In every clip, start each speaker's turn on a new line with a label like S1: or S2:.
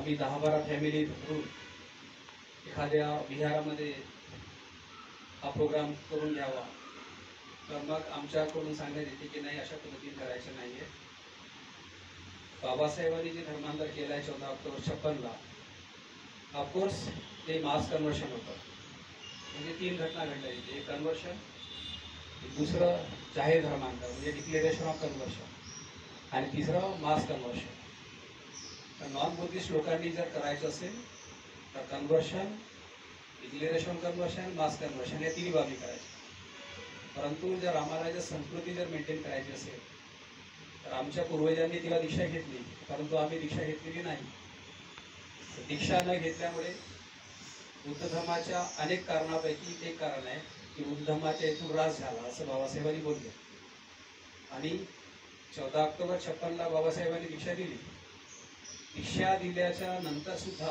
S1: आम्ही 10-12 फॅमिली धरून एखाद्या विहारामध्ये हा प्रोग्राम करून घ्यावा, तर मग आमच्याकडून सांगण्यात येते की नाही, अशा पद्धतीने करायचं नाहीये. बाबासाहेबांनी जे धर्मांतर केलं आहे 14 ऑक्टोबर 56ला, ऑफकोर्स ते मास कन्व्हर्शन होतं. म्हणजे 3 घटना घडल्या तिथे. एक कन्व्हर्शन, दुसरं जाहीर धर्मांतर म्हणजे डिक्लेरेशन ऑफ कन्व्हर्शन, आणि तिसरं मास कन्व्हर्शन. तर नॉन बुद्धिस्ट लोकांनी जर करायचं असेल तर कन्व्हर्शन, डिक्लेरेशन कन्व्हर्शन, मास कन्व्हर्शन या 3 बाबी करायच्या. परंतु जर आम्हाला जर संस्कृती जर मेंटेन करायची असेल तर आमच्या पूर्वजांनी तिला दीक्षा घेतली, परंतु आम्ही दीक्षा घेतलेली नाही. दीक्षा न घेतल्यामुळे बुद्ध धर्माच्या अनेक कारणापैकी एक कारण आहे की बुद्ध धर्माच्या हेतू ऱ्हास झाला, असं बाबासाहेबांनी बोलले. आणि 14 ऑक्टोबर 56ला बाबासाहेबांनी दीक्षा दिली. दीक्षा दिल्याच्या नंतर सुद्धा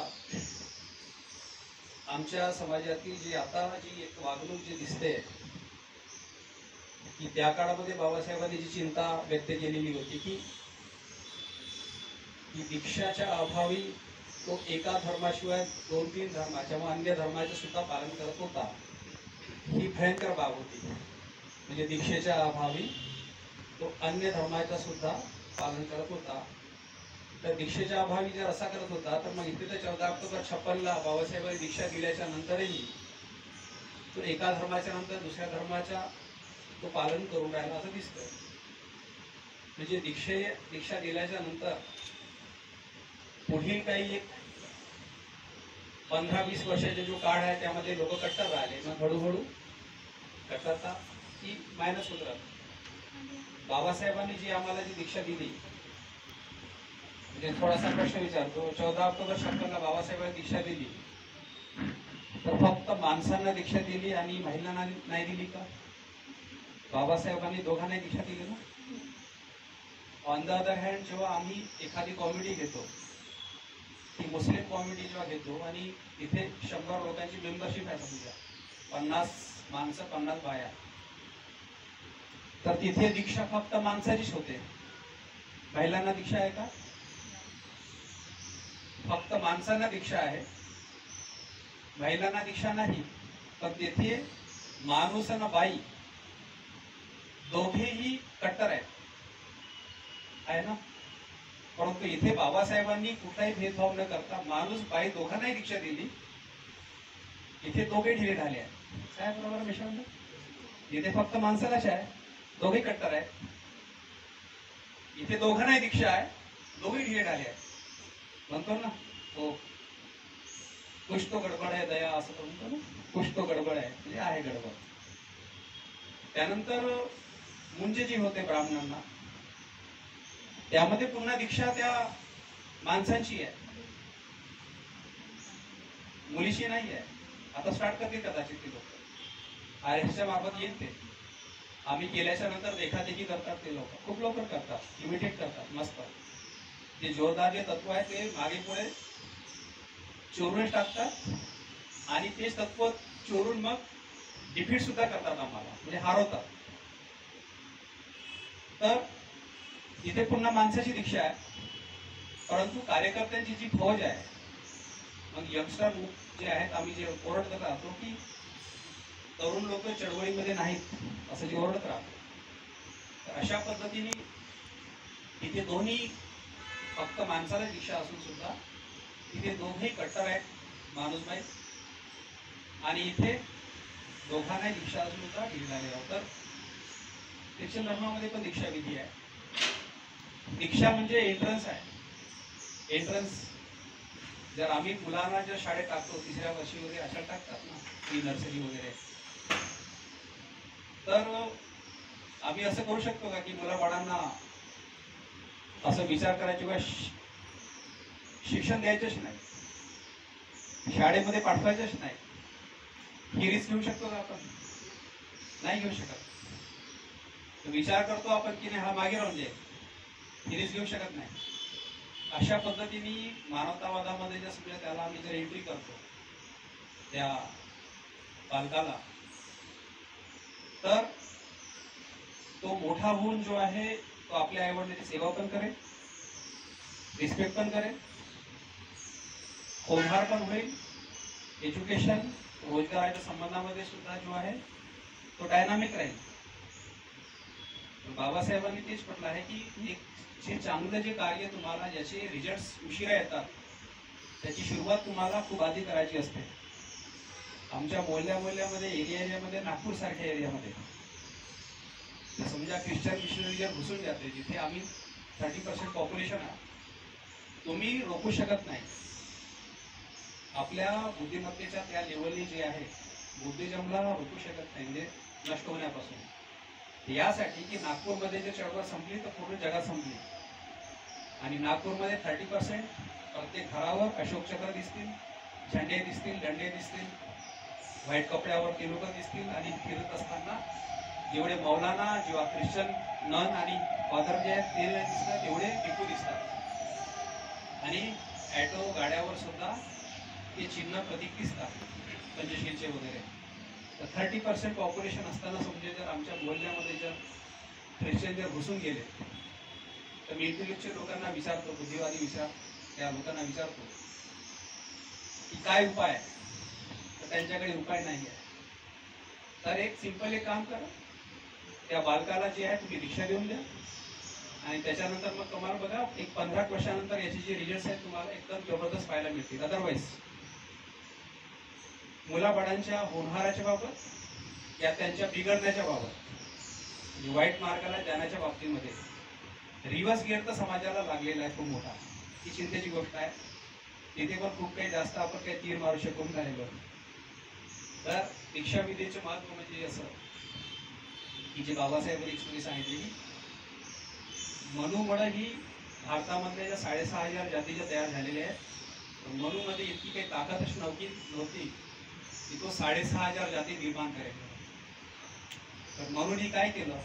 S1: आमच्या समाजातील जी आता जी एक वागणूक जी दिसते की त्या काळामध्ये बाबासाहेबांनी जी चिंता व्यक्त केलेली होती की दीक्षाच्या अभावी तो एका धर्माशिवाय 2-3 धर्माच्या व अन्य धर्माचे सुद्धा पालन करत होता, ही भयंकर बाब होती. म्हणजे दीक्षेच्या अभावी तो अन्य धर्माचा सुद्धा पालन करत होता. तर दीक्षेच्या अभावी जर असा करत होता तर मग इथे तर 14 ऑक्टोबर 56ला बाबासाहेबांनी दीक्षा दिल्याच्या नंतरही तो एका धर्माच्या नंतर दुसऱ्या धर्माच्या तो पालन करून राहिला असं दिसतंय. म्हणजे दीक्षा दिल्याच्या नंतर पुढील काही एक 15-20 वर्षाचा जो काळ आहे त्यामध्ये लोक कट्टर राहिले. मग हळूहळू कट्टरता ती मायनस होत राहते. बाबासाहेबांनी जी आम्हाला जी दीक्षा दिली, म्हणजे थोडासा प्रश्न विचारतो, 14 ऑक्टोबर 56ला बाबासाहेबांनी दीक्षा दिली तर फक्त माणसांना दीक्षा दिली आणि महिलांना नाही दिली का? बाबासाहेबांनी दोघांना दीक्षा दिली ना. ऑन द अदर हँड, जेव्हा आम्ही एखादी कॉमेडी घेतो, ती मुस्लिम कॉमेडी जेव्हा घेतो आणि तिथे 100 लोकांची मेंबरशिप आहे, समजा 50 माणसं 50 बाया, तर तिथे दीक्षा फक्त माणसाचीच होते. महिलांना दीक्षा आहे का? फक्त माणसांना दीक्षा आहे, महिलांना दीक्षा नाही. पण तिथे माणूस आणि बाई दोघेही कट्टर आहे ना. परंतु इथे बाबासाहेबांनी कुठलाही भेदभाव न करता माणूस बाई दोघांनाही दीक्षा दिली. इथे दोघे ढिले ढाले आहेत. काय बरोबर मिश्रण? इथे फक्त माणसालाच आहे, दोघे कट्टर आहे. इथे दोघांनाही दीक्षा आहे, दोघे ढिले ढाले आहेत. म्हणतो ना तो कुछ तो गडबड आहे दया, असं म्हणतो ना. कुछ तो गडबड आहे, आहे गडबड. त्यानंतर मुंजे जी होते ब्राह्मणांना, त्यामध्ये पुन्हा दीक्षा त्या माणसांची आहे, मुलीची नाही आहे. आता स्टार्ट करतील कदाचित ते लोक, आरएसच्या मार्फत येईल ते. आम्ही केल्याच्या नंतर देखादेखी करतात ते लोक, खूप लवकर करतात, इमिटेट करतात. मस्त ते जोरदार जे तत्व आहे ते मागे पुढे चोरून टाकतात आणि तेच तत्व चोरून मग डिफीट सुद्धा करतात आम्हाला, म्हणजे हरवतात. तर इथे पुन्हा माणसाची दीक्षा आहे, परंतु कार्यकर्त्यांची जी फौज आहे, मग यंगस्टर जे आहेत, आम्ही जे ओरडत राहतो की तरुण लोक चळवळीमध्ये नाहीत असं जे ओरडत राहतो, तर अशा पद्धतीने इथे दोन्ही फक्त माणसाला दीक्षा असून सुद्धा इथे दोघेही कट्टर आहेत, माणूस बाई. आणि इथे दोघांनाही दीक्षा असून सुद्धा ढील झालेला. तर ख्रिश्चन धर्मामध्ये पण दीक्षा विधी आहे. दीक्षा म्हणजे एंट्रन्स आहे. एंट्रन्स जर आम्ही मुलांना जर शाळेत टाकतो, 3ऱ्या वर्षी वगैरे अशा टाकतात ना, प्री नर्सरी वगैरे, तर आम्ही असं करू शकतो का की मुलाबाळांना असं विचार करायचे, शिक्षण द्यायचंच नाही, शाळेमध्ये पाठवायचंच नाही, ही रिस्क घेऊ शकतो का आपण? नाही घेऊ शकत. विचार करतो आपण की नाही, हा मागे राहून जाईल, ही रिस्क घेऊ शकत नाही. अशा पद्धतीने मानवतावादामध्ये जर सगळं त्याला आम्ही जर एंट्री करतो त्या बालकाला, तर तो मोठा होऊन जो आहे तो आपल्या आईवडिलांची सेवा पण करेल, रिस्पेक्ट पण करेल, होनहार पण होईल, एज्युकेशन रोजगाराच्या संबंधामध्ये सुद्धा जो आहे तो डायनामिक राहील. बाबासाहेबांनी तेच म्हटलं आहे की एक जे चांगलं जे कार्य तुम्हाला ज्याचे रिझल्ट उशिरा येतात त्याची सुरुवात तुम्हाला खूप आधी करायची असते. आमच्या मोहल्ल्यामध्ये एरियामध्ये नागपूर सारख्या एरियामध्ये समजा ख्रिश्चन मिशनरी जर घुसून जाते जिथे आम्ही 30% पॉप्युलेशन आहे, तुम्ही रोखू शकत नाही. आपल्या बुद्धिमत्तेच्या त्या लेवलने जे आहे बुद्धिजमला रोखू शकत नाही, म्हणजे नष्ट होण्यापासून. यासाठी की नागपूरमध्ये जर चळवळ संपली तर पूर्ण जगात संपली. आणि नागपूरमध्ये 30% प्रत्येक घरावर अशोक चक्र दिसतील, झेंडे दिसतील, दंडे दिसतील, व्हाईट कपड्यावर ते लोक दिसतील. आणि फिरत असताना जेवढे मौलाना जेव्हा ख्रिश्चन नन आणि फादर जे आहेत ते दिसतात तेवढे टिपू दिसतात. आणि ॲटो गाड्यावर सुद्धा ते चिन्ह प्रतीक दिसतात पंचशीलचे वगैरे. तर 30% पॉप्युलेशन असताना समजे जर आमच्या बोलण्यामध्ये जर ख्रिश्चन जर घुसून गेले तर मी इंटेलेक्च्युअल लोकांना विचारतो, बुद्धिवादी त्या लोकांना विचारतो की काय उपाय आहे, तर त्यांच्याकडे उपाय नाही आहे. तर एक सिंपल एक काम करा, त्या बालकाला जे आहे तुम्ही रिक्षा देऊन द्या आणि त्याच्यानंतर मग तुम्हाला बघा एक 15 वर्षानंतर याचे जे रिझल्ट आहेत तुम्हाला एकदम जबरदस्त पाहायला मिळतील. अदरवाईज मुलाबाळांच्या होनहाराच्या बाबत या त्यांच्या बिघडण्याच्या बाबत वाईट मार्गाला जाण्याच्या बाबतीमध्ये रिव्हर्स गिअर तर समाजाला लागलेला आहे खूप मोठा. ही चिंतेची गोष्ट आहे. तिथे पण खूप काही जास्त आपण काही तीर मारू शकून राहिलो. तर दीक्षाविधीचे महत्व म्हणजे असं की जे बाबासाहेबांनी एक्सप्रेस सांगितले की मनूमुळे ही भारतामधल्या ज्या 6,500 जातीच्या तयार झालेल्या आहेत, मनूमध्ये इतकी काही ताकदच नव्हती की तो 6,500 जाती निर्माण करायचा. तर मनूनी काय केलं,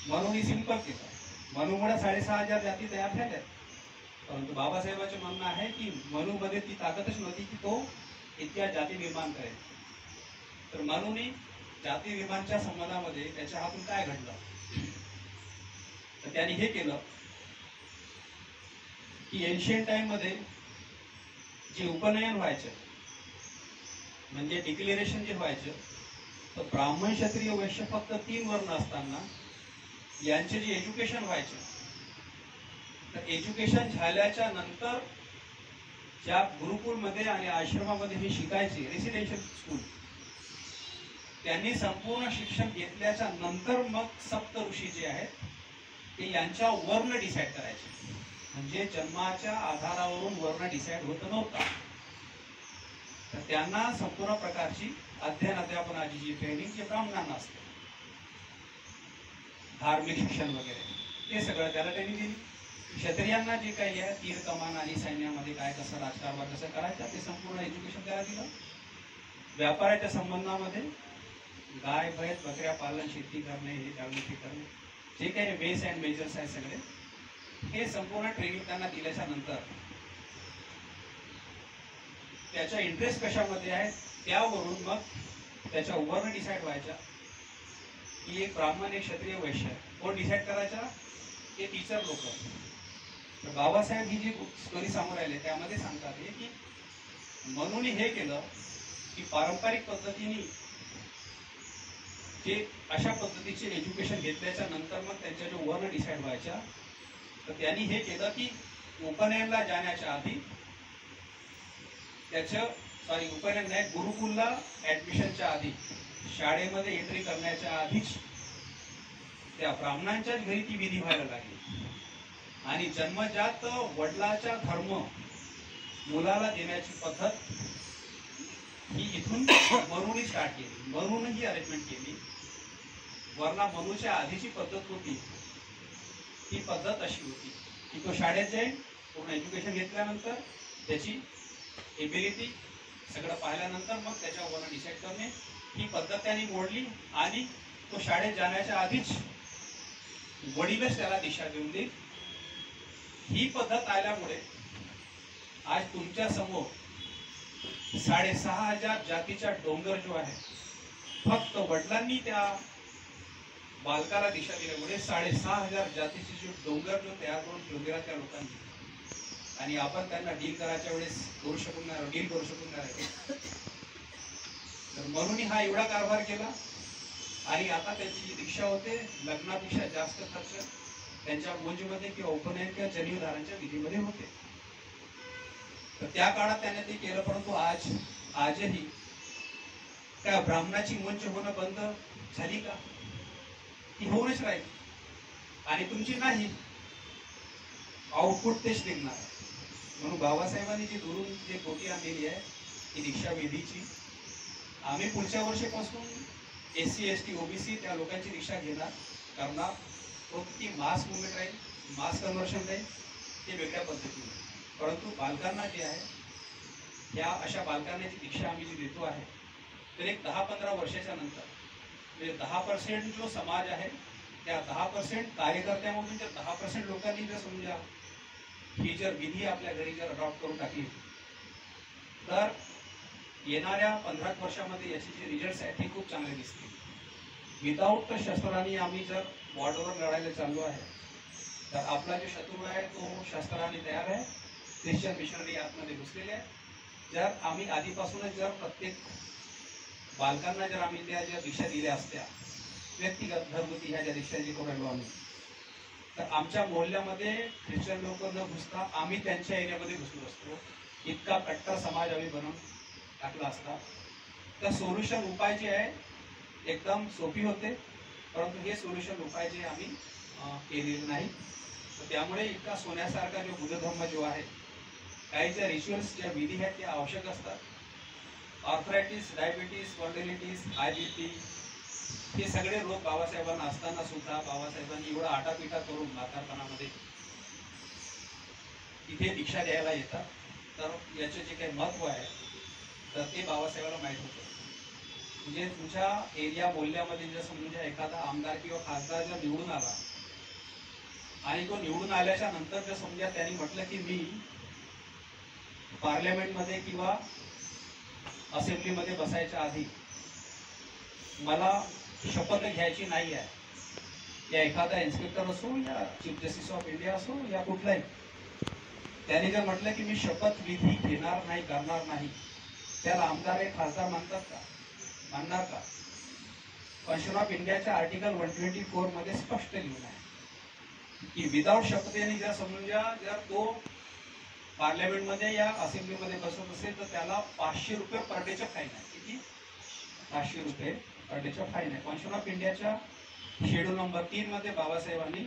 S1: मनूनी सिंपल केलं. मनूमुळे 6,500 जाती तयार झाल्या. परंतु बाबासाहेबांचे म्हणणं आहे की मनूमध्ये ती ताकदच नव्हती की तो इतक्या जाती निर्माण करेल. तर मनूनी जाती निर्माणच्या संबंधामध्ये त्याच्या हातून काय घडलं, तर त्यांनी हे केलं की एन्शियंट टाइम मध्ये जे उपनयन व्हायचं म्हणजे डिक्लेरेशन जे व्हायचं, तर ब्राह्मण क्षत्रिय वैश्य फक्त 3 वर्ण असताना यांचे जे एज्युकेशन व्हायचे, तर एज्युकेशन झाल्याच्या नंतर ज्या गुरुकुलमध्ये आणि आश्रमामध्ये हे शिकायचे रेसिडेन्शियल स्कूल, त्यांनी संपूर्ण शिक्षण घेतल्याच्या नंतर मग सप्त ऋषी जे आहेत ते यांच्या वर्ण डिसाईड करायचे. म्हणजे जन्माच्या आधारावरून वर्ण डिसाईड होत नव्हता. तर त्यांना संपूर्ण प्रकारची अध्यापनाची जी ट्रेनिंग जे ब्राह्मणांना असते, धार्मिक शिक्षण वगैरे ते सगळं त्याला त्यांनी दिली. क्षत्रियांना जे काही आहे तीर कमान आणि सैन्यामध्ये काय कसं राजकारभार कसं करायचं ते संपूर्ण एज्युकेशन त्याला दिलं. व्यापाराच्या संबंधामध्ये गाय बैल बकऱ्या पालन, शेती करणे, हे जागृती करणे, जे काही बेस अँड मेजर्स आहे सगळे हे संपूर्ण ट्रेनिंग त्यांना दिल्याच्या नंतर त्याचा इंटरेस्ट कशामध्ये आहे त्यावरून मग त्याच्या वर्ण डिसाईड व्हायच्या की एक ब्राह्मण एक क्षत्रिय वैश्य. कोण डिसाईड करायचा, ते टीचर लोक. तर बाबासाहेब ही जी स्टोरी समोर आली त्यामध्ये सांगतात हे की म्हणून हे केलं की पारंपरिक पद्धतीने जे अशा पद्धतीचे एज्युकेशन घेतल्याच्या नंतर मग त्यांच्या जो वर्ण डिसाईड व्हायच्या, तर त्यांनी हे केलं की उपनयनला जाण्याच्या आधी उपनयन नाही, गुरुकुलला ऍडमिशनच्या आधी, शाळेमध्ये एंट्री करण्याच्या आधीच त्या ब्राह्मणांच्याच घरी ती विधी व्हायला लागली. आणि जन्मजात वडिलाचा धर्म मुलाला देण्याची पद्धत ही इथून मनूने स्टार्ट केली. मनूने ही अरेंजमेंट केली. वरना मनूच्या आधीची पद्धत होती, ती पद्धत अशी होती की तो शाळेत जाईल, पूर्ण एज्युकेशन घेतल्यानंतर त्याची एबिलिटी सगळं पाहिल्यानंतर मग त्याच्यावर डिसाईड करणे, ही पद्धत त्यांनी मोडली. आणि तो शाळेत जाण्याच्या आधीच वडीलच त्याला दिशा देऊन देईल. ही पद्धत आल्यामुळे आज तुमच्या समोर 6,500 जातीचा डोंगर जो आहे, फक्त वडिलांनी त्या बालकाला दिशा दिल्यामुळे 6,500 जातीचे जो डोंगर जो तयार करून ठेवलेला त्या लोकांनी, आणि आपण त्यांना डील करायच्या वेळेस डील करू शकून नाही राहिले. तर म्हणून हा एवढा कारभार केला. आणि आता त्याची जी दीक्षा होते लग्नापेक्षा जास्त खर्च त्यांच्या मुंजमध्ये किंवा उपनयन किंवा जन्मधारांच्या विधीमध्ये होते. तर त्या काळात त्याने ते केलं. परंतु आजही त्या ब्राह्मणाची मुंज होणं बंद झाली का? ती होऊनच राहील. आणि तुमची नाही, आउटपुट तेच निघणार. म्हणून बाबासाहेबांनी जी दुरून जे कोटी आणलेली आहे ही दीक्षा वेदीची, आम्ही पुढच्या वर्षीपासून SC ST OBC त्या लोकांची दीक्षा घेणार. करणार तो ती मास मुवमेंट राहील, मास कन्व्हर्शन राहील, ते वेगळ्या पद्धतीने. परंतु बालकांना जे आहे या अशा बालकांना जी दीक्षा आम्ही जी देतो आहे तर एक 10-15 वर्षाच्या नंतर म्हणजे 10% जो समाज आहे त्या 10% कार्यकर्त्यामधून जर 10% लोकांनी जर समजा ही जर विधी आपल्या घरी जर अडॉप्ट करून टाकली तर येणाऱ्या 15 वर्षामध्ये याचे जे रिझल्ट्स आहेत ते खूप चांगले दिसतील. विदाऊट शस्त्रांनी आम्ही जर बॉर्डरवर लढायला चाललो आहे तर आपला जो शत्रू आहे तो शस्त्रांनी तयार आहे. ख्रिश्चन मिशनरी आतमध्ये घुसलेले आहे. जर आम्ही आधीपासूनच जर प्रत्येक बालकांना जर आम्ही त्या ज्या दीक्षा दिल्या असत्या व्यक्तिगत घरगुती ह्या ज्या दीक्षा जी करू राहिलो आम्ही, तर आमच्या मोहल्ल्यामध्ये ख्रिश्चन लोक न घुसता आम्ही त्यांच्या एरियामध्ये घुसलो असतो. इतका कट्टर समाज आम्ही बनवून टाकला असता. तर सोल्युशन उपाय जे आहे एकदम सोपी होते. परंतु हे सोल्युशन उपाय जे आम्ही केलेले नाही. तर त्यामुळे इतका सोन्यासारखा जो बुद्धधर्म जो आहे काही ज्या रिच्युअल्स ज्या विधी आहेत त्या आवश्यक असतात. आर्थरायटिस, डायबिटीस, स्पॉन्डिलिटिस, IBP हे सगळे रोग बाबासाहेबांना असताना सुद्धा बाबासाहेबांनी एवढा आटापिटा करून म्हातारपणामध्ये इथे दीक्षा द्यायला येतात. तर याचे जे काही महत्त्व आहे तर ते बाबासाहेबांना माहीत होतं. म्हणजे तुमच्या एरिया मोहल्ल्यामध्ये जर समजा एखादा आमदार किंवा खासदार जर निवडून आला आणि तो निवडून आल्याच्या नंतर जर समजा त्यांनी म्हटलं की मी पार्लमेंटमध्ये किंवा असेंब्लीमध्ये बसायच्या आधी मला शपथ घ्यायची नाही आहे, या एखादा इन्स्पेक्टर असो या चीफ जस्टिस ऑफ इंडिया असो या कुठलाही, त्याने जर म्हटलं की मी शपथ विधी घेणार नाही, करणार नाही, त्याला आमदार हे खासदार मानतात का? मानणार का? कॉन्स्टिट्यूशन ऑफ इंडियाच्या आर्टिकल 124 मध्ये स्पष्ट लिहून आहे की विदाऊट शपथेने जर समजा जर तो पार्लमेंटमध्ये या असेंब्लीमध्ये बसत असेल तर त्याला 500 रुपये पर डेचं फाईन आहे. किती? 500 रुपये पर डेचं फाईन आहे. कॉन्स्टिट्यूशन ऑफ इंडियाच्या शेड्यूल नंबर 3 मध्ये बाबासाहेबांनी